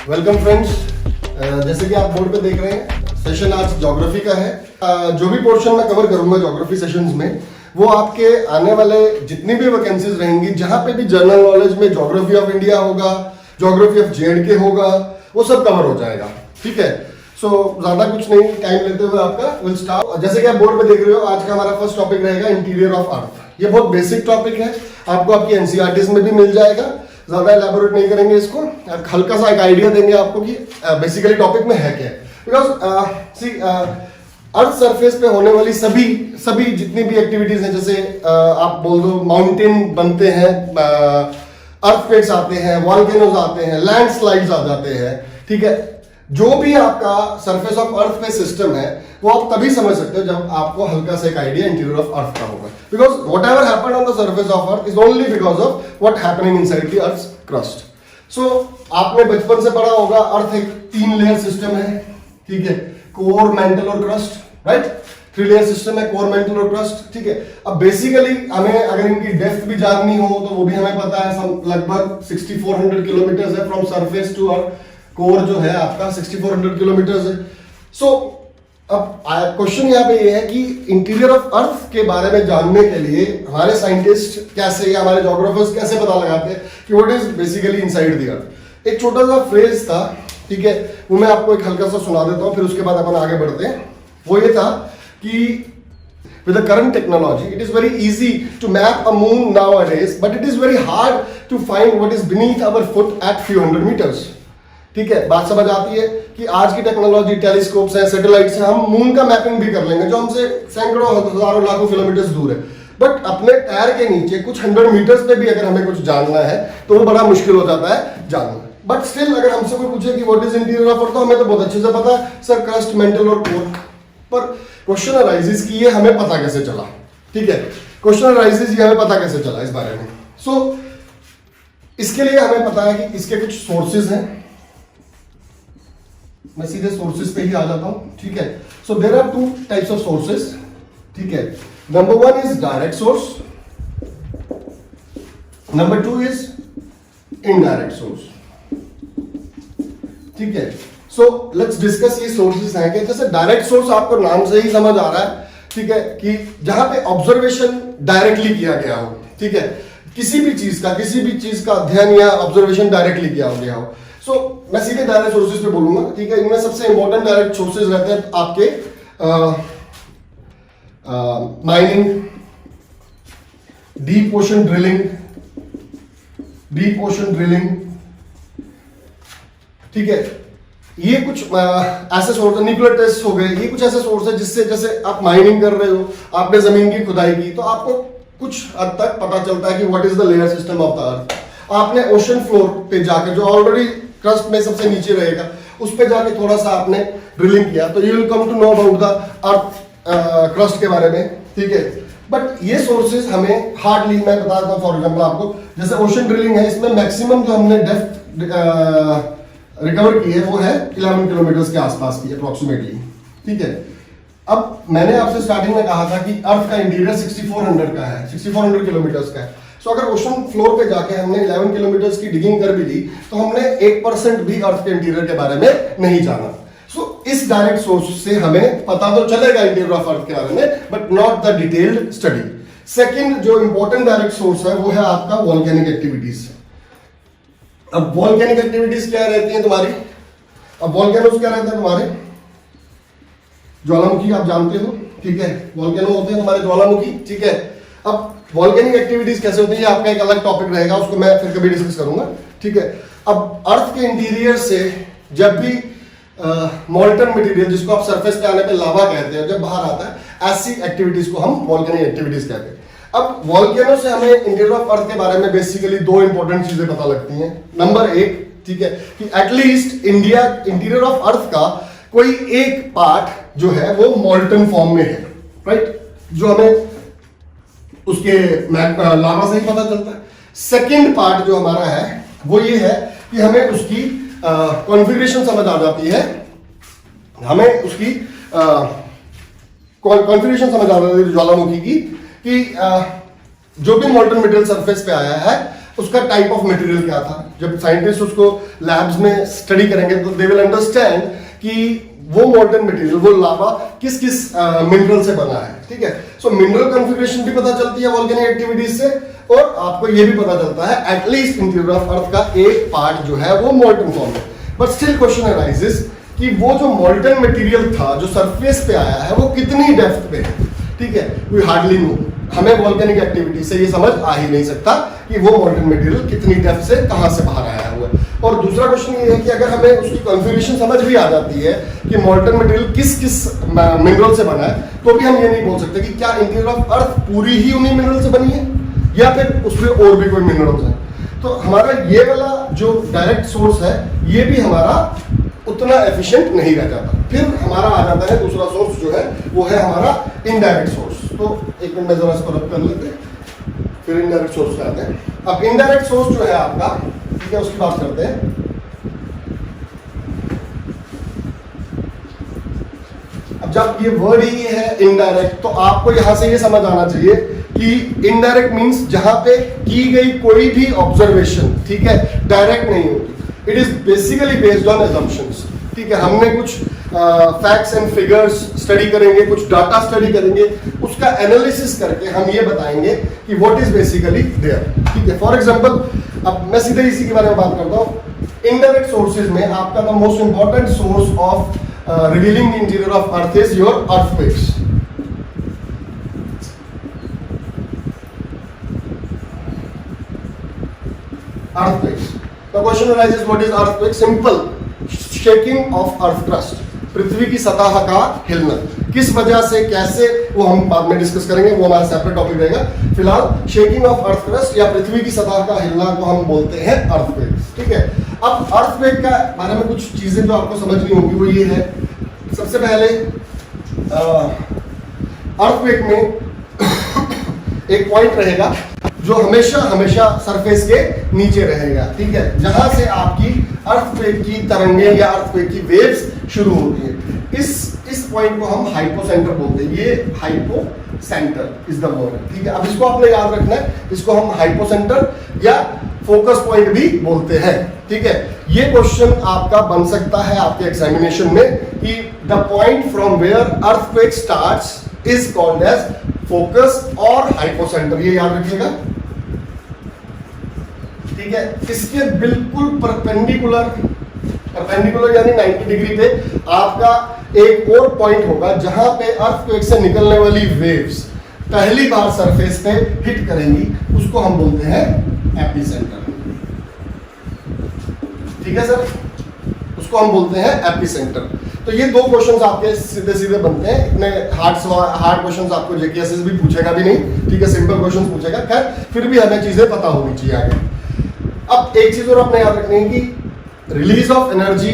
Welcome friends, जैसे कि आप बोर्ड पे देख रहे हैं सेशन आज ज्योग्राफी का है। जो भी पोर्शन मैं कवर करूंगा ज्योग्राफी सेशंस में वो आपके आने वाले जितनी भी वैकेंसीज रहेंगी जहां पे भी जनरल नॉलेज में ज्योग्राफी ऑफ इंडिया होगा, ज्योग्राफी ऑफ जेएंडके होगा, वो सब कवर हो जाएगा। ठीक है, सो ज्यादा कुछ नहीं टाइम लेते हुए आपका विल स्टार्ट। जैसे कि आप बोर्ड पे देख रहे हो, आज का हमारा फर्स्ट टॉपिक रहेगा इंटीरियर ऑफ अर्थ। ये बहुत बेसिक टॉपिक है, आपको आपकी एनसीईआरटीज में भी मिल जाएगा। ज्यादा एलैबोरेट नहीं करेंगे इसको, हल्का सा एक आइडिया देंगे आपको कि बेसिकली टॉपिक में है क्या। बिकॉज सी अर्थ सरफेस पे होने वाली सभी जितनी भी एक्टिविटीज हैं, जैसे आप बोल दो माउंटेन बनते हैं, अर्थक्वेक्स आते हैं, वॉल्केनोज आते हैं, लैंडस्लाइड्स आ जाते हैं। ठीक है, जो भी आपका सरफेस ऑफ अर्थ पे सिस्टम है वो आप तभी समझ सकते हो जब आपको हल्का सा एक आइडिया इंटीरियर ऑफ अर्थ का होगा। Because whatever happened on the surface of earth is only because of what happening inside the earth crust. So आपने बचपन से पढ़ा होगा अर्थ एक 3 लेयर सिस्टम है। ठीक है, कोर, मेंटल और क्रस्ट, राइट। 3 लेयर सिस्टम है, कोर, मेंटल और क्रस्ट। ठीक है, अब बेसिकली हमें अगर इनकी डेप्थ भी जाननी हो तो वो भी हमें पता है, लगभग 6400 किलोमीटर है from surface to earth. Core जो है आपका 6400 किलोमीटर है। सो अब क्वेश्चन यहाँ पे ये है कि इंटीरियर ऑफ अर्थ के बारे में जानने के लिए हमारे साइंटिस्ट कैसे या हमारे ज्योग्राफर्स कैसे पता लगाते हैं कि what is basically inside the अर्थ। एक छोटा सा फ्रेज था, ठीक है, वो मैं आपको एक हल्का सा सुना देता हूँ, फिर उसके बाद अपन आगे बढ़ते हैं। वो ये था कि with the current technology it is very easy to map a moon nowadays, but it is very hard to find what is beneath our foot at few hundred meters। ठीक है, बात समझ आती है कि आज की टेक्नोलॉजी, टेलीस्कोप्स है, सैटेलाइट्स है, हम मून का मैपिंग भी कर लेंगे जो हमसे सैकड़ों हजारों लाखों किलोमीटर दूर है। बट अपने पैर के नीचे कुछ 100 मीटर्स पे भी अगर हमें कुछ जानना है तो वो बड़ा मुश्किल हो जाता है जानना। बट स्टिल अगर हमसे कोई पूछे कि व्हाट इज इंटीरियर ऑफ अर्थ, तो हमें तो बहुत अच्छे से पता है सर, क्रस्ट, मेंटल और कोर। पर क्वेश्चन अराइजेस कि ये हमें पता कैसे चला। ठीक है, क्वेश्चन अराइजेस ये हमें पता कैसे चला इस बारे में। सो इसके लिए हमें पता है कि इसके कुछ सोर्सेज हैं। मैं सीधे सोर्सेज पे ही आ जाता हूं। ठीक है, so there are 2 types of sources. ठीक है, number 1 is direct source, number 2 is indirect source. ठीक है, सो लेट्स डिस्कस ये सोर्सेज हैं कि जैसे डायरेक्ट सोर्स आपको नाम से ही समझ आ रहा है, ठीक है, कि जहां पे ऑब्जर्वेशन डायरेक्टली किया गया हो। ठीक है, किसी भी चीज का अध्ययन या ऑब्जर्वेशन डायरेक्टली किया गया हो। सो मैं सीधे डायरेक्ट सोर्सेज पे बोलूंगा। ठीक है, इनमें सबसे इंपॉर्टेंट डायरेक्ट सोर्सेज रहते हैं आपके माइनिंग, डीप ओशन ड्रिलिंग। ठीक है, ये कुछ ऐसे सोर्स, न्यूक्लियर टेस्ट हो गए, ये कुछ ऐसे सोर्स है जिससे, जैसे आप माइनिंग कर रहे हो, आपने जमीन की खुदाई की, तो आपको कुछ हद तक पता चलता है कि what is the layer system of the अर्थ। आपने ओशन फ्लोर पे जाकर, जो ऑलरेडी क्रस्ट में सबसे नीचे रहेगा, उस पे जाके थोड़ा सा आपने ड्रिलिंग किया, तो you will come to know about the earth crust के बारे में। ठीक है, बट ये सोर्सेज हमें हार्डली, मैं बताता हूँ फॉर एग्जांपल आपको, जैसे ओशन ड्रिलिंग है, इसमें मैक्सिमम जो हमने डेप्थ रिकवर की है वो है 11 किलोमीटर के आसपास की अप्रोक्सीमेटली। ठीक है, अब मैंने आपसे स्टार्टिंग में कहा था कि अर्थ का इंटीरियर 6400 का है, 6400 किलोमीटर का है। सो अगर ओशन फ्लोर पे जाके हमने 11 किलोमीटर की डिगिंग कर भी ली तो हमने 1% भी अर्थ के इंटीरियर के बारे में नहीं जाना। सो इस डायरेक्ट सोर्स से हमें पता तो चलेगा इंटीरियर ऑफ अर्थ के बारे में, but not the detailed study. Second जो इंपॉर्टेंट डायरेक्ट सोर्स है वो है आपका वॉल्केनिक एक्टिविटीज। अब वॉल्केनिक एक्टिविटीज क्या रहती हैं तुम्हारी? अब वॉल्केनोस क्या रहते हैं तुम्हारे? ज्वालामुखी, आप जानते हो। ठीक है, वॉल्केनो होते हैं तुम्हारे ज्वालामुखी। ठीक है, अब वॉल्केनिक एक्टिविटीज कैसे होती है आपका एक अलग टॉपिक रहेगा, उसको मैं फिर कभी डिस्कस करूंगा। ठीक है, अब अर्थ के इंटीरियर से जब भी मॉल्टन मटेरियल, जिसको आप सरफेस पे आने पे लावा कहते हैं, जब बाहर आता है, ऐसी एक्टिविटीज को हम वॉल्केनिक एक्टिविटीज कहते हैं। अब वॉल्केनो से हमें इंटीरियर ऑफ अर्थ के बारे में बेसिकली 2 इंपॉर्टेंट चीजें पता लगती हैं। नंबर 1, ठीक है, कि एटलीस्ट इंटीरियर ऑफ अर्थ का कोई एक पार्ट जो है वो मॉल्टन फॉर्म में है, राइट, जो हमें उसके लावा से ही पता चलता है। सेकंड पार्ट जो हमारा है वो ये है कि हमें उसकी कॉन्फ़िगरेशन समझ आ जाती है, हमें उसकी कॉन्फ़िगरेशन समझ आ जाती है ज्वालामुखी की, कि जो भी मॉल्टन मटेरियल सरफेस पे आया है उसका टाइप ऑफ मटेरियल क्या था। जब साइंटिस्ट उसको लैब्स में स्टडी करेंगे तो दे विल अंडरस्टैंड कि वो मॉडर्न मटेरियल, वो लावा किस किस मिनरल से बना है। ठीक है, सो मिनरल कॉन्फ़िगरेशन भी पता चलती है वोल्केनिक एक्टिविटीज से, और आपको ये भी पता चलता है एटलीस्ट इंटीरियर ऑफ अर्थ का एक पार्ट जो है वो मॉल्टन फॉर्म है। बट स्टिल क्वेश्चन अराइजेस कि वो जो मॉल्टन मटेरियल था जो सरफेस पे आया है वो कितनी डेप्थ पे है। ठीक है, वी हार्डली नो, हमें वोल्केनिक एक्टिविटी से ये समझ आ ही नहीं सकता कि वो मॉल्टन मटेरियल कितनी डेप्थ से कहां से बाहर आया हुआ है। और दूसरा क्वेश्चन ये है कि अगर हमें उसकी कॉन्फ़िगरेशन समझ भी आ जाती है कि मॉल्टन मटेरियल किस किस मिनरल से बना है, तो भी हम ये नहीं बोल सकते कि क्या इंटीरियर ऑफ अर्थ पूरी ही उन्हीं मिनरल से बनी है या फिर उसमें और भी कोई मिनरल्स हैं। तो हमारा ये वाला जो डायरेक्ट सोर्स है ये भी हमारा उतना एफिशिएंट नहीं रह जाता। फिर हमारा आ जाता है दूसरा सोर्स जो है वो है हमारा इनडायरेक्ट सोर्स। तो एक मिनट में जरा इसको रब कर लेते हैं, फिर इनडायरेक्ट सोर्स पे आते हैं। अब इनडायरेक्ट सोर्स जो है आपका, ठीक है, उसकी बात करते हैं। अब जब ये वर्ड ही है इनडायरेक्ट, तो आपको यहां से ये समझ आना चाहिए कि इनडायरेक्ट मींस जहां पे की गई कोई भी ऑब्जर्वेशन, ठीक है, डायरेक्ट नहीं होती। It is basically based on assumptions। ठीक है, हमने कुछ फैक्ट्स एंड फिगर्स स्टडी करेंगे, कुछ डाटा स्टडी करेंगे, उसका एनालिसिस करके हम ये बताएंगे कि व्हाट इज बेसिकली देयर। ठीक है, फॉर एग्जांपल अब मैं सीधे इसी के बारे में बात करता हूं। इनडायरेक्ट सोर्सेज में आपका the most important source of revealing the interior of earth is your earthquakes. earthquakes. The question arises, what is earthquake? Simple, shaking of earth crust. पृथ्वी की सतह का हिलना, किस वजह से, कैसे, वो हम बाद में डिस्कस करेंगे, वो हमारा सेपरेट टॉपिक रहेगा। फिलहाल शेकिंग ऑफ अर्थ क्रस्ट या पृथ्वी की सतह का हिलना को हम बोलते हैं अर्थक्वेक। ठीक है, अब अर्थक्वेक का बारे में कुछ चीजें जो आपको समझनी होगी वो ये है। सबसे पहले अर्थक्वेक में एक पॉइंट रहेगा जो हमेशा हमेशा सरफेस के नीचे रहेगा। ठीक है, जहां से आपकी अर्थक्वेक की तरंगे या अर्थक्वेक की वेव्स शुरू होती है। इस पॉइंट को हम हाइपोसेंटर बोलते हैं। ये हाइपोसेंटर इज द वर्ड। ठीक है, अब इसको आपने याद रखना है, इसको हम हाइपोसेंटर या फोकस पॉइंट भी बोलते हैं। ठीक है, ये क्वेश्चन आपका बन सकता है आपके एग्जामिनेशन में कि the point from where earthquake starts is called as focus और हाइपोसेंटर, ये याद रखिएगा। ठीक है, इसके बिल्कुल परपेंडिकुलर यानी 90 डिग्री पे आपका एक और पॉइंट होगा जहां पे अर्थक्वेक से निकलने वाली वेव्स पहली बार सरफेस पे हिट करेंगी, उसको हम बोलते हैं एपिसेंटर। ठीक है सर, उसको हम बोलते हैं एपिसेंटर। तो ये दो क्वेश्चंस आपके सीधे सीधे बनते हैं, इतने हार्ड क्वेश्चंस आपको जेकेएसएस भी पूछेगा भी नहीं। ठीक है, सिंपल क्वेश्चंस पूछेगा। खैर फिर भी हमें चीजें पता होनी चाहिए आगे। अब एक चीज और आपने याद रखनी है कि release of energy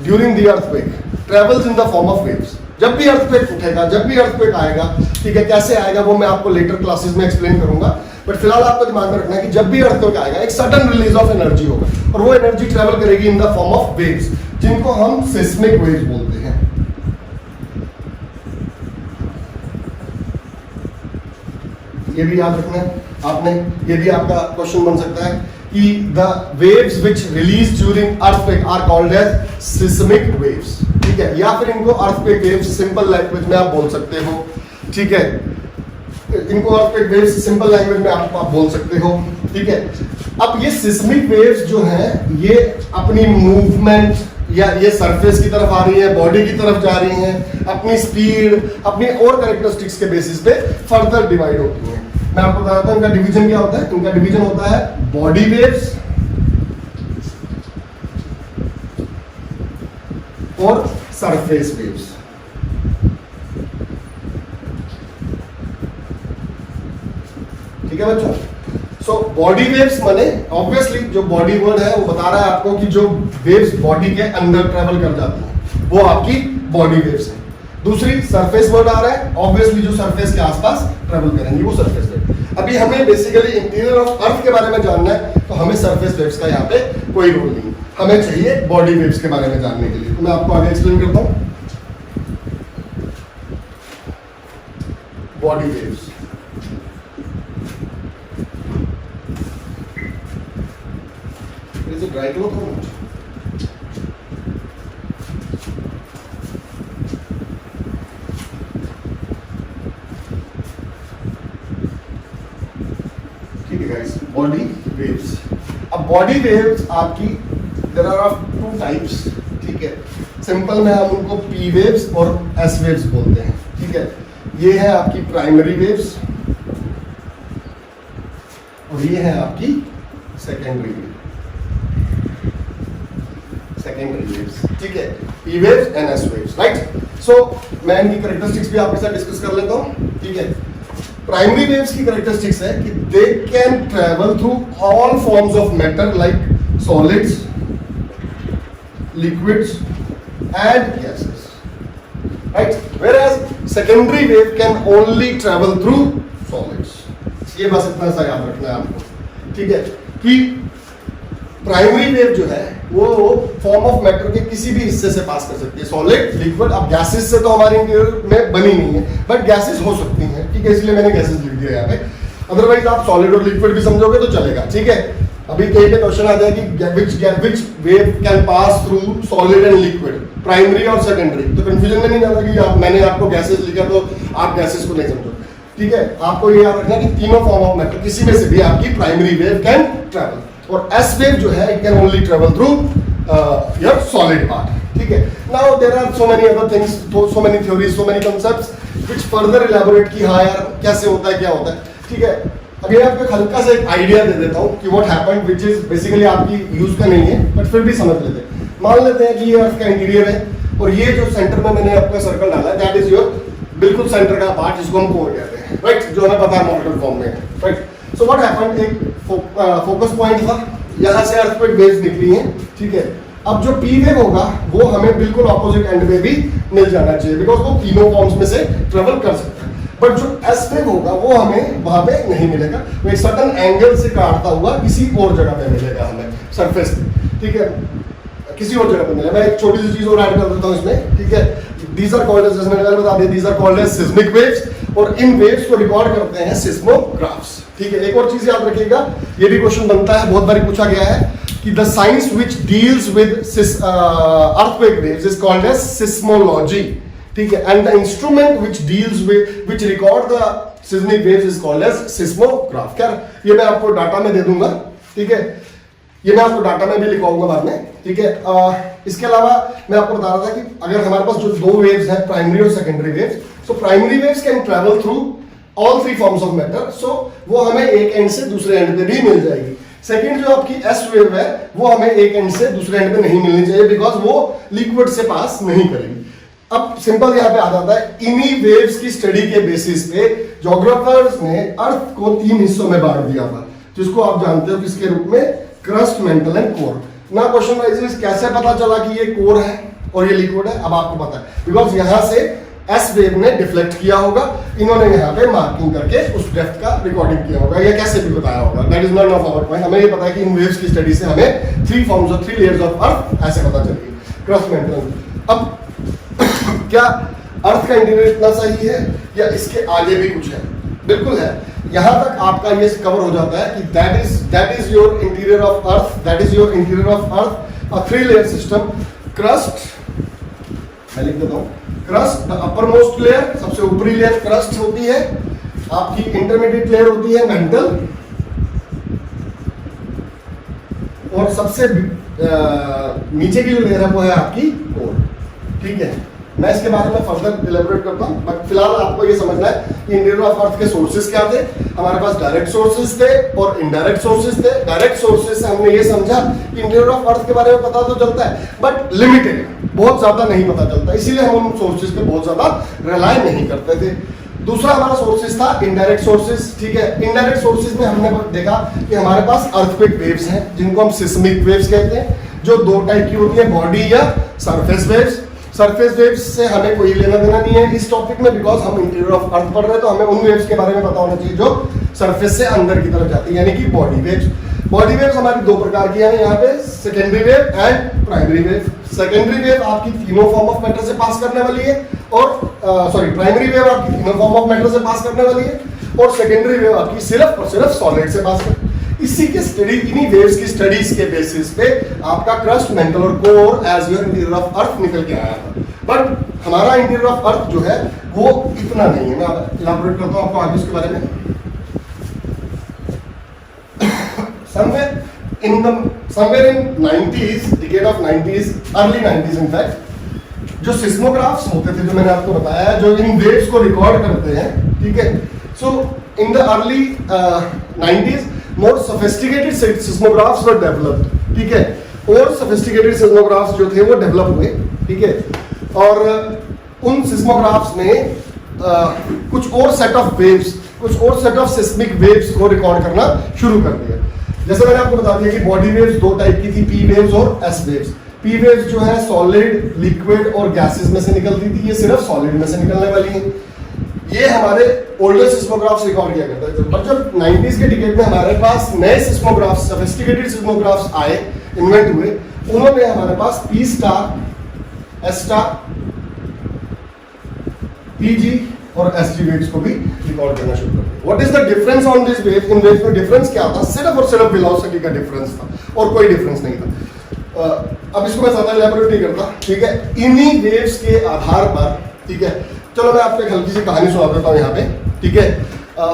during the earthquake travels in the form of waves. जब भी अर्थक्वेक उठेगा, जब भी अर्थक्वेक आएगा, ठीक है, कैसे आएगा वो मैं आपको लेटर क्लासेस में एक्सप्लेन करूंगा। बट फिलहाल आपको दिमाग में रखना है कि जब भी अर्थक्वेक आएगा एक सडन रिलीज ऑफ एनर्जी होगा और वो एनर्जी ट्रेवल करेगी in the form of waves, जिनको हम सिस्मिक वेव्स बोलते हैं। ये भी याद रखना है आपने। ये भी आपका क्वेश्चन बन सकता है कि the waves which released during earthquake are called as seismic waves। ठीक है, या फिर इनको earthquake waves सिंपल लैंग्वेज में आप बोल सकते हो। ठीक है, इनको earthquake waves सिंपल लैंग्वेज में आप बोल सकते हो। ठीक है, अब ये seismic waves जो हैं ये अपनी मूवमेंट या ये सरफेस की तरफ आ रही है, बॉडी की तरफ जा रही हैं, अपनी स्पीड, अपनी और कैरेक्टरिस्टिक्स के बेसिस पे फर्दर डिवाइड होती हैं। मैं आपको बताता हूं इनका डिवीजन क्या होता है। इनका डिवीजन होता है बॉडी वेव्स और सरफेस वेव्स। ठीक है बच्चों, सो बॉडी वेव्स माने ऑब्वियसली जो बॉडी वर्ड है वो बता रहा है आपको कि जो वेव्स बॉडी के अंदर ट्रेवल कर जाती हैं वो आपकी बॉडी वेव्स है। दूसरी सरफेस वर्ड आ रहा है, ऑब्वियसली जो सरफेस के आसपास ट्रेवल करेंगी वो सरफेस वेव। अभी हमें बेसिकली इंटीरियर ऑफ अर्थ के बारे में जानना है, तो हमें सरफेस वेव्स का यहाँ पे कोई रोल नहीं, हमें चाहिए बॉडी वेव्स के बारे में जानने के लिए। तो मैं आपको आगे एक्सप्लेन करता हूं। बॉडी वेव्स, से ड्राई करो थोड़ा मुझे। ठीक है गाइस, बॉडी वेव्स। अब बॉडी वेव्स आपकी there are of two types, ठीक है। सिंपल में हम उनको पी वेव्स और एस वेव्स बोलते हैं, ठीक है। ये है आपकी प्राइमरी वेव्स और ये है आपकी सेकेंडरी वेव्स, ठीक है। P waves and S waves, right. So मैं इनकी कैरेक्टरिस्टिक्स भी आपके साथ डिस्कस कर लेता हूं, ठीक है। प्राइमरी वेव्स की कैरेक्टरिस्टिक्स है कि they can travel through all forms of matter like solids, liquids and gases, right? Whereas secondary wave can only travel through solids. ये बस इतना सा याद रखना है आपको, ठीक है, कि प्राइमरी वेव जो है वो फॉर्म ऑफ मैटर के किसी भी हिस्से से पास कर सकती है, सॉलिड, लिक्विड। अब गैसेस से तो हमारे इंटीरियर में बनी नहीं है, बट गैसेस हो सकती हैं, ठीक है, इसलिए मैंने गैसेस लिख दिया यहाँ पे। अदरवाइज आप सॉलिड और लिक्विड भी समझोगे तो चलेगा, ठीक है। अभी कहीं पे क्वेश्चन आ जाए कि which wave can pass through solid and liquid, primary और सेकेंडरी, तो कंफ्यूजन में नहीं जाना कि मैंने आपको गैसेस लिखा तो आप गैसेस को नहीं समझो, ठीक है। आपको ये याद रखना कि तीनों फॉर्म ऑफ मैटर किसी में से भी आपकी प्राइमरी वेव कैन ट्रेवल, और एस वेव जो है it can only travel through your solid part, ठीक है। Now there are so many other things, so many theories, so many concepts which further elaborate की हाँ यार कैसे होता है, क्या होता है, ठीक है। अभी आपको हल्का सा एक आइडिया दे देता हूँ कि what happened, which is basically आपकी यूज का नहीं है, बट फिर भी समझ लेते हैं। मान लेते हैं कि ये अर्थ का इंटीरियर है और ये जो सेंटर में मैंने आपका सर्कल डाला है दैट इज योर बिल्कुल सेंटर का पार्ट, जिसको हम कोर कहते हैं, राइट, जो हमें पता है मॉडल फॉर्म में, राइट। सो व्हाट हैपेंड, एक फोकस पॉइंट था, यहाँ से अर्थक्वेक वेव्स निकली हैं, ठीक है। अब जो पी वेव होगा वो हमें बिल्कुल ऑपोजिट एंड में भी मिल जाना चाहिए, बिकॉज वो तीनों फॉर्म्स में से ट्रेवल कर सकता है। बट जो एस वेव होगा वो हमें वहां पे नहीं मिलेगा, वो एक सर्टेन एंगल से काटता हुआ किसी और जगह पे मिलेगा हमें, सरफेस पे, ठीक है, किसी और जगह पे मिलेगा। मैं एक छोटी सी चीज और ऐड कर देता हूँ इसमें, ठीक है। दीज आर कॉल्ड एज, जैसे मैंने बता दिया, these are called as seismic waves, और इन वेव्स को रिकॉर्ड करते हैं सिस्मोग्राफ्स, ठीक है। एक और चीज याद रखिएगा, ये भी क्वेश्चन बनता है, बहुत बार पूछा गया है कि the science which deals with earthquake waves is called as seismology, ठीक है। And the instrument which deals with which record the seismic waves is called as seismograph. क्या ये मैं आपको डाटा में दे दूंगा, ठीक है, ये मैं आपको डाटा में भी लिखवाऊंगा बाद में, ठीक है। इसके अलावा मैं आपको बता रहा था कि अगर हमारे पास जो दो वेव्स हैं, प्राइमरी और secondary waves, so primary waves can travel through all three forms of matter, so वो हमें एक एंड से दूसरे एंड पे भी मिल जाएगी। सेकेंड जो आपकी एस वेव है वो हमें एक एंड से दूसरे एंड पे नहीं मिलनी चाहिए, बिकॉज वो लिक्विड से पास नहीं करेगी। अब सिंपल यहाँ पे आ जाता है, इन्हीं वेव्स की स्टडी के बेसिस पे जोग्राफर्स ने अर्थ को 3 हिस्सों में बांट दिया था, जिसको आप जानते हो किसके रूप में, क्रस्ट, मेंटल एंड कोर। ना क्वेश्चन राइजेस कैसे पता चला कि ये कोर है और ये लिक्विड है, अब आपको पता है, बिकॉज यहाँ से एस वेव ने डिफ्लेक्ट किया होगा, इन्होंने यहाँ पे मार्किंग करके उस डेप्थ का रिकॉर्डिंग किया होगा, या कैसे भी बताया होगा, that is not of our point. हमें ये पता है कि इन वेव्स की स्टडी से हमें 3 फॉर्म्स और 3 लेयर्स ऑफ अर्थ ऐसे पता चलेगी, क्रस्ट, मेंटल। अब क्या अर्थ का इंटीरियर इतना सही है या इसके आगे भी कुछ है? बिल्कुल है। यहां तक आपका ये कवर हो जाता है कि that is your interior of earth, that is your interior of earth, a 3 layer system. Crust, मैं लिख देता हूं, crust the upper most layer, सबसे ऊपरी लेयर क्रस्ट होती है, आपकी इंटरमीडिएट लेयर होती है मेंटल, और सबसे नीचे की जो लेयर है वो है आपकी कोर, ठीक है। मैं इसके बारे में फर्दर इलेबोरेट करता हूं, बट फिलहाल आपको ये समझना है कि इंटीरियर ऑफ अर्थ के सोर्सेज क्या थे। हमारे पास डायरेक्ट सोर्सेज थे और इनडायरेक्ट सोर्सेज थे। डायरेक्ट सोर्सेज से हमने ये समझा कि इंटीरियर ऑफ अर्थ के बारे में पता तो चलता है, बट लिमिटेड, बहुत ज्यादा नहीं पता चलता, इसीलिए हम उन सोर्सेज पे बहुत ज्यादा रिलाय नहीं करते थे। दूसरा हमारा सोर्सेज था इनडायरेक्ट सोर्सेज, ठीक है। इनडायरेक्ट सोर्सेज में हमने देखा कि हमारे पास अर्थक्वेक वेव्स हैं, जिनको हम सिस्मिक वेव्स कहते हैं, जो 2 टाइप की होती है, बॉडी या सरफेस वेव्स। सरफेस वेव्स से हमें कोई लेना देना नहीं है इस टॉपिक में, बिकॉज हम इंटीरियर ऑफ अर्थ पढ़ रहे हैं, तो हमें उन वेव्स के बारे में पता होना चाहिए जो सरफेस से अंदर की तरफ जाती है, यानी कि बॉडी वेव्स। बॉडी वेव्स हमारी 2 प्रकार की है यहाँ पे, secondary wave and primary wave. Secondary wave आपकी तीनों फॉर्म ऑफ मैटर से पास करने वाली है, और प्राइमरी वेव आपकी तीनों फॉर्म ऑफ मैटर से पास करने वाली है, और सेकेंडरी वेव आपकी सिर्फ और सिर्फ सॉलिड से पास कर। इसी के स्टडी, इन्हीं वेव्स की स्टडीज के बेसिस पे आपका क्रस्ट, मेंटल और core as your interior of earth निकल के आया था। बट हमारा इंटीरियर ऑफ अर्थ जो है वो इतना नहीं है। मैं इलाबोरेट करता हूं आपको आगे उसके बारे में। somewhere in 90s, decade of 90s, early 90s in fact, जो सिस्मोग्राफ्स होते थे, जो मैंने आपको बताया, जो इन वेव्स को रिकॉर्ड करते हैं, ठीक है। So in the early 90s more sophisticated seismographs were developed, ठीक है। और sophisticated seismographs जो थे वो डेवलप हुए, ठीक है। और उन सिस्मोग्राफ्स में कुछ और सेट ऑफ वेव्स, कुछ और सेट ऑफ सिस्मिक वेव्स को रिकॉर्ड करना शुरू कर दिया। जैसे मैंने आपको बता दिया कि बॉडी वेव्स दो टाइप की थी, पी वेव्स और एस वेव्स। पी वेव्स जो है सॉलिड, लिक्विड और गैसेस में से निकलती थी, ये सिर्फ सॉलिड में से निकलने वाली है। ये हमारे ओल्डर सिस्मोग्राफ्स रिकॉर्ड किया करते थे। बट जब 90s के डिकेड में हमारे पास नए सिस्मोग्राफ्स, सोफिस्टिकेटेड सिस्मोग्राफ्स आए, इन्वेंट हुए, उन्होंने हमारे पास P star, S star, PG और एसजी वेव्स को भी रिकॉर्ड करना शुरू कर दिया। What is the difference on this wave? In waves में डिफरेंस क्या था? सिर्फ और सिर्फ वेलोसिटी का डिफरेंस था और कोई डिफरेंस नहीं था। अब इसको मैं ज्यादा एलैबोरेट नहीं करता, ठीक है। इन्हीं वेव्स के आधार पर, ठीक है, चलो मैं आपको एक हल्की सी कहानी सुना देता हूँ यहाँ पे, ठीक है।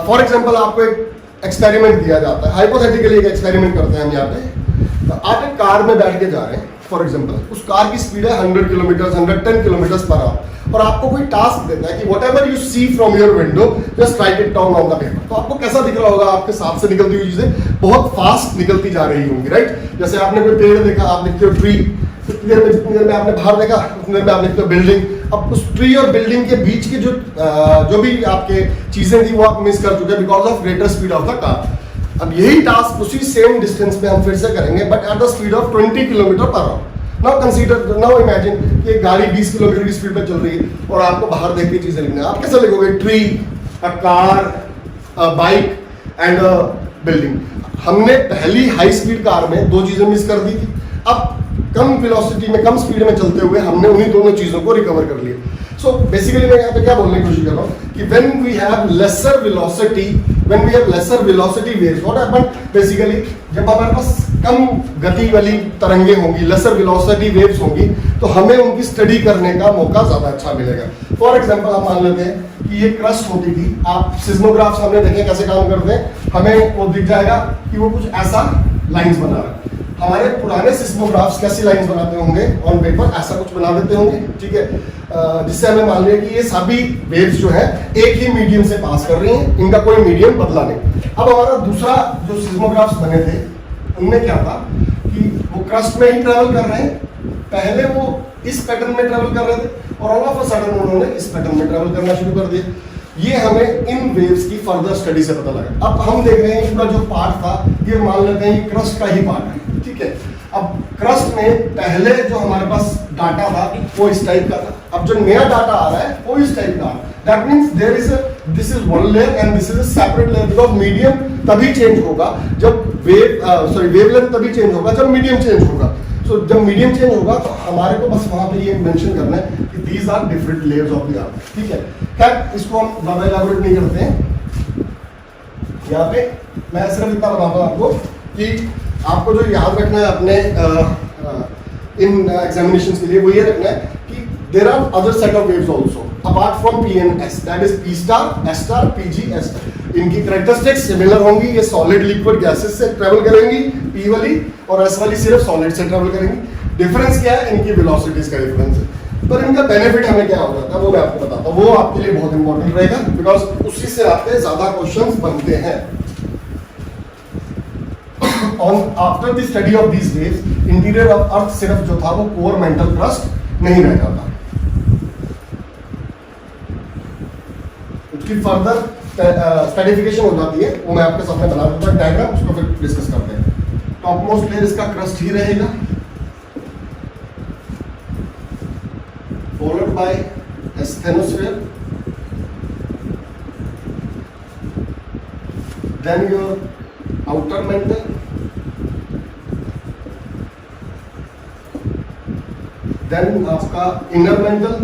फॉर एग्जाम्पल आपको एक एक्सपेरिमेंट दिया जाता है, हाइपोथेटिकली एक एक्सपेरिमेंट करते हैं हम यहाँ पे। आप एक कार में बैठ के जा रहे हैं, फॉर एग्जाम्पल उस कार की स्पीड है 100 किलोमीटर, 110 किलोमीटर पर आवर, और आपको कोई टास्क देता है कि whatever you see from your window just write it down on the paper. तो आपको कैसा दिख रहा होगा? आपके साथ से निकलती हुई चीजें बहुत फास्ट निकलती जा रही होंगी, राइट। जैसे आपने कोई पेड़ देखा, आप लिखते हो ट्री, जितनी देर में आपने बाहर देखा उतनी देर में आप लिखते हो बिल्डिंग। अब उस ट्री और बिल्डिंग के बीच की जो भी आपके चीजें थी वो आप मिस कर चुके because of greater speed of the car. अब यही टास्क उसी सेम डिस्टेंस पे हम फिर से करेंगे, but at the speed of 20 kilometre per hour. Now imagine कि गाड़ी 20 किलोमीटर की स्पीड पे चल रही है और आपको बाहर देख के चीजें लिखना है। आप कैसे लिखोगे? Tree, a car, a bike and a building. हमने पहली हाई स्पीड कार में दो चीजें मिस कर दी थी। अब कम वेलोसिटी में, कम स्पीड में चलते हुए हमने उन्हीं दोनों चीजों को रिकवर कर लिया। सो बेसिकली मैं यहाँ पे क्या बोलने की कोशिश कर रहा हूँ कि when we have lesser velocity waves, what happen basically, जब हमारे पास कम गति वाली तरंगे होंगी, लेसर वेलोसिटी वेव्स होंगी, तो हमें उनकी स्टडी करने का मौका ज्यादा अच्छा मिलेगा। फॉर एग्जांपल हम मान लेते हैं कि ये क्रस्ट होती थी, आप सिस्मोग्राफ्स हमने देखे कैसे काम करते हैं, हमें वो दिख जाएगा कि वो कुछ ऐसा लाइंस बना रहा है। हमारे पुराने सिस्मोग्राफ्स कैसी लाइंस बनाते होंगे ऑन पेपर? ऐसा कुछ बना देते होंगे, ठीक है, जिससे हमें मान लिया कि ये सभी वेव्स जो है एक ही मीडियम से पास कर रही हैं, इनका कोई मीडियम बदला नहीं। अब हमारा दूसरा जो सिस्मोग्राफ्स बने थे उनमें क्या था कि वो क्रस्ट में ही ट्रेवल कर रहे हैं, पहले वो इस पैटर्न में ट्रेवल कर रहे थे और ऑल ऑफ अ सडन उन्होंने इस पैटर्न में ट्रेवल करना शुरू कर दिया। ये हमें इन वेव्स की फर्दर स्टडी से पता लगा। अब हम देख रहे हैं पूरा जो पार्ट था ये मान लेते हैं ये क्रस्ट का ही पार्ट है, ठीक है। अब क्रस्ट में पहले जो हमारे पास डाटा था वो इस टाइप का था, अब जो नया डाटा आ रहा है वो इस टाइप का। That means this is one layer and this is a separate layer, because medium तभी चेंज होगा जब वेवलेंथ तभी चेंज होगा जब मीडियम चेंज होगा। सो जब मीडियम चेंज होगा तो हमारे को बस वहां पे ये मेंशन करना है कि these are different layers of the earth, ठीक है। खैर इसको हम ज्यादा एलाबोरेट नहीं करते हैं यहाँ पे। मैं सिर्फ इतना बताता हूँ आपको कि आपको जो याद रखना है अपने इन एग्जामिनेशंस के लिए वो ये रखना है कि there are other set of waves also apart from P and S, that is P star, S star, PG, S star. इनकी कैरेक्टरिस्टिक्स सिमिलर होंगी, ये सॉलिड लिक्विड गैसेस से ट्रेवल करेंगी पी वाली, और एस वाली सिर्फ सॉलिड से ट्रेवल करेंगी। डिफरेंस क्या है? इनकी वेलोसिटीज का डिफरेंस है। पर इनका बेनिफिट हमें क्या हो जाता है वो मैं आपको बताता हूँ, वो आपके लिए बहुत इंपॉर्टेंट रहेगा बिकॉज उसी से आपके ज्यादा क्वेश्चंस बनते हैं। After the study of these waves, interior of अर्थ सिर्फ जो था वो कोर, मेंटल, क्रस्ट नहीं रह जाता, उसकी फर्दर स्ट्रेटिफिकेशन हो जाती है। वो मैं आपके सामने बना दूंगा डायग्राम, उसको फिर डिस्कस करते हैं। टॉप मोस्ट लेयर इसका क्रस्ट ही रहेगा, followed by asthenosphere, then your outer mantle, then आपका inner mantle,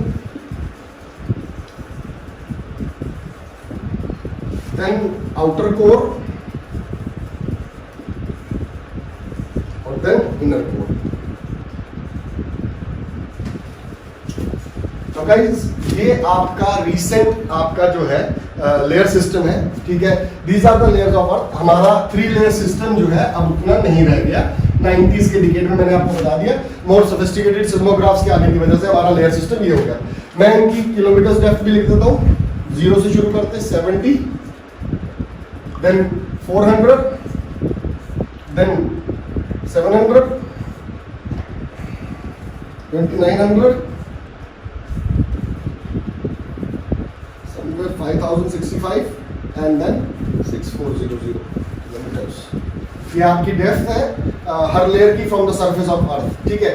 then outer core, inner core. तो गाइस ये आपका रिसेंट आपका जो है लेयर सिस्टम है, ठीक है। These are the layers of earth. हमारा 3 लेयर सिस्टम जो है अब उतना नहीं रह गया। 90s के डिकेड में मैंने आपको बता दिया, मोर सोफिस्टिकेटेड सिस्मोग्राफ्स के आने की वजह से हमारा लेयर सिस्टम ये हो गया। मैं इनकी किलोमीटर डेप्थ भी लिख देता हूँ। 0 से शुरू करते 70, then 400, then 700, 2900, 5065 and then 6400 kilometres. ये आपकी डेप्थ है हर लेयर की from the surface of earth, ठीक है।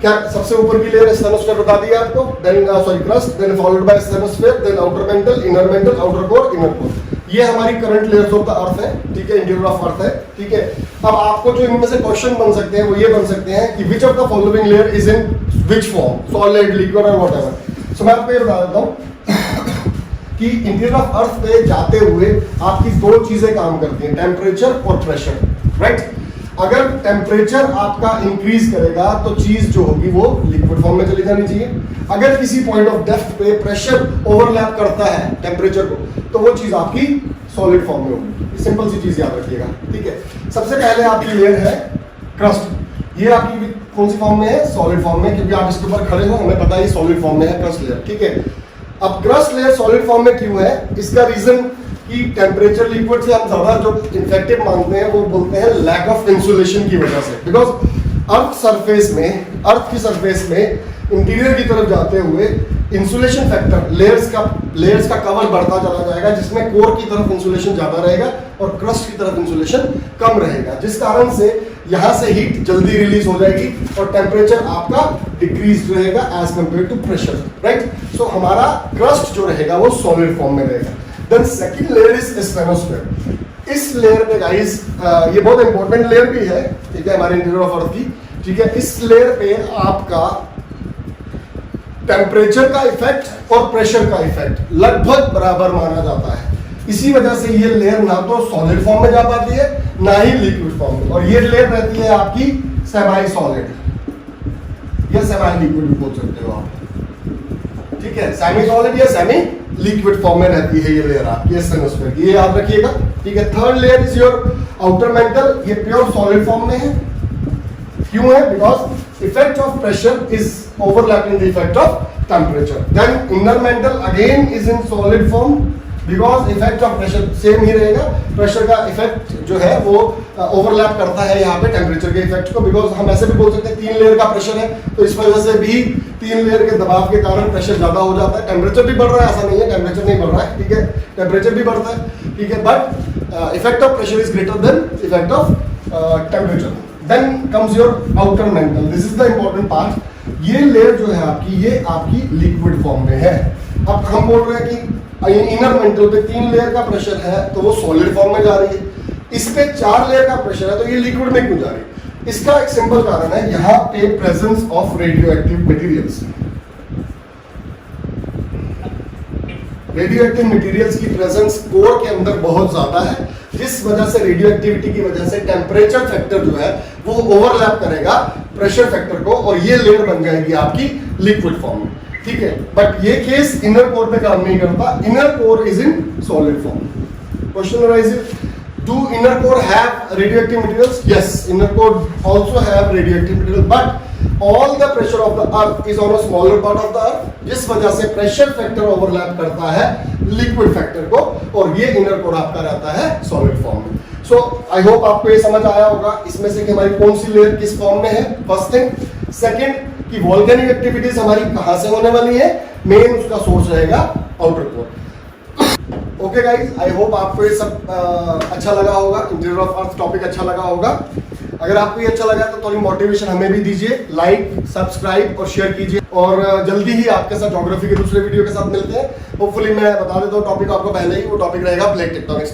क्या सबसे ऊपर की लेयर स्टेनोस्फेयर बता दिया आपको, then crust, then followed by stenosphere, then outer mantle, inner mantle, outer core, inner core. ये हमारी current layers of the earth है, ठीक है, इंटीरियर ऑफ अर्थ है, ठीक है। अब आपको जो इनमें से क्वेश्चन बन सकते हैं वो ये बन सकते हैं कि which of the following layer is in which form, solid, liquid और व्हाटएवर। सो मैं आपको ये बता देता हूँ कि इंटीरियर ऑफ अर्थ पे जाते हुए आपकी 2 चीजें काम करती हैं, टेम्परेचर और प्रेशर, राइट। अगर टेम्परेचर आपका इंक्रीज करेगा तो चीज जो होगी वो लिक्विड फॉर्म में चली जानी चाहिए। अगर किसी पॉइंट ऑफ डेप्थ पे प्रेशर ओवरलैप करता है टेम्परेचर को तो वो चीज आपकी सॉलिड फॉर्म में होगी। सिंपल सी चीज याद रखिएगा, ठीक है। सबसे पहले आपकी लेयर है क्रस्ट। ये आपकी कौन सी फॉर्म में है, सॉलिड फॉर्म में, क्योंकि आप इसके ऊपर खड़े हो, हमें पता है सॉलिड फॉर्म में है क्रस्ट लेयर, ठीक है। अब क्रस्ट लेयर सॉलिड फॉर्म में क्यों है, इसका रीजन कि टेम्परेचर लिक्विड से हम ज्यादा जो इफेक्टिव मानते हैं वो बोलते हैं लैक ऑफ इंसुलेशन की वजह से। बिकॉज अर्थ की सरफेस में इंटीरियर की तरफ जाते हुए इंसुलेशन फैक्टर लेयर्स का कवर बढ़ता चला जाएगा, जिसमें कोर की तरफ इंसुलेशन ज्यादा रहेगा और क्रस्ट की तरफ इंसुलेशन कम रहेगा, जिस कारण से यहां से हीट जल्दी रिलीज हो जाएगी और टेम्परेचर आपका डिक्रीज रहेगा as compare to pressure, right. So हमारा क्रस्ट जो रहेगा वो सॉलिड फॉर्म में रहेगा। Then second layer is stenosphere. इस लेयर पे गाइस ये बहुत इंपॉर्टेंट लेयर भी है, ठीक है, हमारे इंटीरियर ऑफ अर्थ की, ठीक है। इस लेयर पे आपका टेम्परेचर का इफेक्ट और प्रेशर का इफेक्ट लगभग बराबर माना जाता है। इसी वजह से ये लेयर ना तो सॉलिड फॉर्म में जा पाती है ना ही लिक्विड फॉर्म में, और ये लेयर रहती है आपकी सेमी सॉलिड या सेमी लिक्विड भी बोल सकते हो आप, ठीक है। सेमी सॉलिड या सेमी लिक्विड फॉर्म में रहती है ये लेयर आपकी स्टेनोस्फेयर की, ये याद रखिएगा, ठीक है। Third layer is your outer mental. ये प्योर सॉलिड फॉर्म में है। क्यों है, because effect of pressure is overlapping the effect of temperature. Then inner mantle again is in solid form because effect of pressure same ही रहेगा। Pressure का effect जो है वो ओवरलैप करता है यहाँ पे टेम्परेचर के इफेक्ट को, बिकॉज हम ऐसे भी बोल सकते हैं 3 लेयर का प्रेशर है, तो इस वजह से भी 3 लेयर के दबाव के कारण प्रेशर ज्यादा हो जाता है। टेम्परेचर भी बढ़ रहा है, ऐसा नहीं है टेम्परेचर नहीं बढ़ रहा है, ठीक है, टेम्परेचर भी बढ़ता है, ठीक है, but effect of pressure is greater than effect of temperature. Then comes your outer mantle. This is the important part. ये लेयर जो है आपकी, ये आपकी लिक्विड फॉर्म में है। अब हम बोल रहे हैं कि इनर मेंटल पे 3 लेयर का प्रेशर है तो वो सॉलिड फॉर्म में जा रही है, इस पे 4 लेयर का प्रेशर है तो ये लिक्विड में क्यों जा रही है। इसका एक सिंपल कारण है, यहाँ पे presence of radio active materials. Radio active materials की प्रेजेंस कोर के अंदर बहुत ज्यादा है, जिस वजह से रेडियो एक्टिविटी की वजह से टेम्परेचर फैक्टर जो है वो ओवरलैप करेगा प्रेशर फैक्टर को, और ये लेयर बन जाएगी आपकी लिक्विड फॉर्म में, ठीक है। बट ये केस इनर कोर पे काम नहीं करता। Inner core is in solid form. Question arises, do inner core have radioactive materials? Yes, inner core also have radioactive material, but all the pressure of the earth is on a smaller part of the earth, जिस वजह से pressure factor overlap करता है liquid factor को, और ये inner core आपका रहता है सॉलिड फॉर्म में। सो आई होप आपको ये समझ आया होगा इसमें से कि हमारी कौन सी लेयर किस फॉर्म में है, फर्स्ट थिंग। सेकंड कि वोल्केनिक एक्टिविटीज हमारी कहां से होने वाली है, मेन उसका सोर्स रहेगा outer core. Okay guys, I hope आपको ये सब अच्छा लगा होगा, इंटीरियर ऑफ अर्थ टॉपिक अच्छा लगा होगा। अगर आपको ये अच्छा लगा तो थोड़ी मोटिवेशन हमें भी दीजिए, लाइक, सब्सक्राइब और शेयर कीजिए, और जल्दी ही आपके साथ ज्योग्राफी के दूसरे वीडियो के साथ मिलते हैं। होपफुली मैं बता देता हूँ टॉपिक आपको पहले ही, वो टॉपिक रहेगा प्लेट टेक्टोनिक्स।